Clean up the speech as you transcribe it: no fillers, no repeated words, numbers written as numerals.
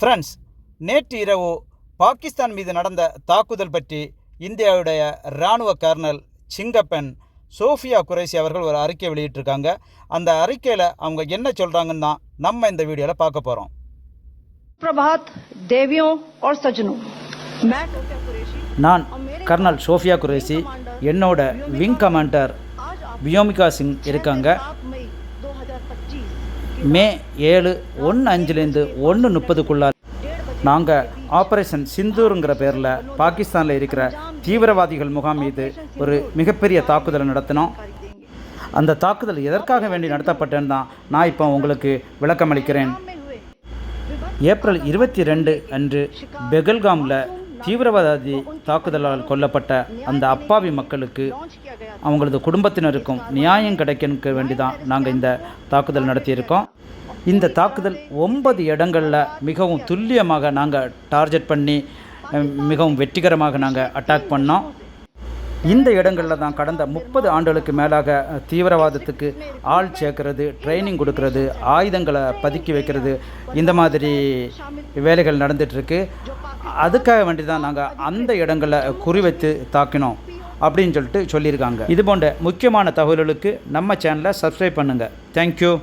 Friends, நேற்று இரவு பாகிஸ்தான் மீது நடந்த தாக்குதல் பற்றி இந்தியாவுடைய இராணுவ கர்னல் சிங்கப்பெண் சோஃபியா குரேஷி அவர்கள் ஒரு அறிக்கை வெளியிட்டிருக்காங்க. அந்த அறிக்கையில் அவங்க என்ன சொல்கிறாங்கன்னு தான் நம்ம இந்த வீடியோவில் பார்க்க போகிறோம். प्रभात देवियों और सज्जनों, நான் கர்னல் சோஃபியா குரேஷி, என்னோட விங் கமாண்டர் வியோமிகா சிங் இருக்காங்க. மே 7 1:05 1:30 நாங்கள் ஆப்ரேஷன் சிந்தூருங்கிற பேரில் பாகிஸ்தானில் இருக்கிற தீவிரவாதிகள் முகாம் மீது ஒரு மிகப்பெரிய தாக்குதலை நடத்தினோம். அந்த தாக்குதல் எதற்காக வேண்டி நடத்தப்பட்டேன்னு தான் நான் இப்போ உங்களுக்கு விளக்கம் அளிக்கிறேன். ஏப்ரல் 22 அன்று பெகல்காமில் தீவிரவாதி தாக்குதலால் கொல்லப்பட்ட அந்த அப்பாவி மக்களுக்கு அவங்களது குடும்பத்தினருக்கும் நியாயம் கிடைக்க வேண்டி தான் நாங்கள் இந்த தாக்குதல் நடத்தியிருக்கோம். இந்த தாக்குதல் 9 இடங்களில் மிகவும் துல்லியமாக நாங்கள் டார்கெட் பண்ணி மிகவும் வெற்றிகரமாக நாங்கள் அட்டாக் பண்ணோம். இந்த இடங்களில் தான் கடந்த 30 ஆண்டுகளுக்கு மேலாக தீவிரவாதத்துக்கு ஆள் சேர்க்கறது, ட்ரைனிங் கொடுக்கறது, ஆயுதங்களை பதுக்கி வைக்கிறது, இந்த மாதிரி வேலைகள் நடந்துகிட்ருக்கு. அதுக்காக வேண்டி தான் நாங்கள் அந்த இடங்களை குறிவைத்து தாக்கினோம் அப்படின்னு சொல்லியிருக்காங்க. இது போன்ற முக்கியமான தகவல்களுக்கு நம்ம சேனலை சப்ஸ்கிரைப் பண்ணுங்கள். தேங்க்யூ.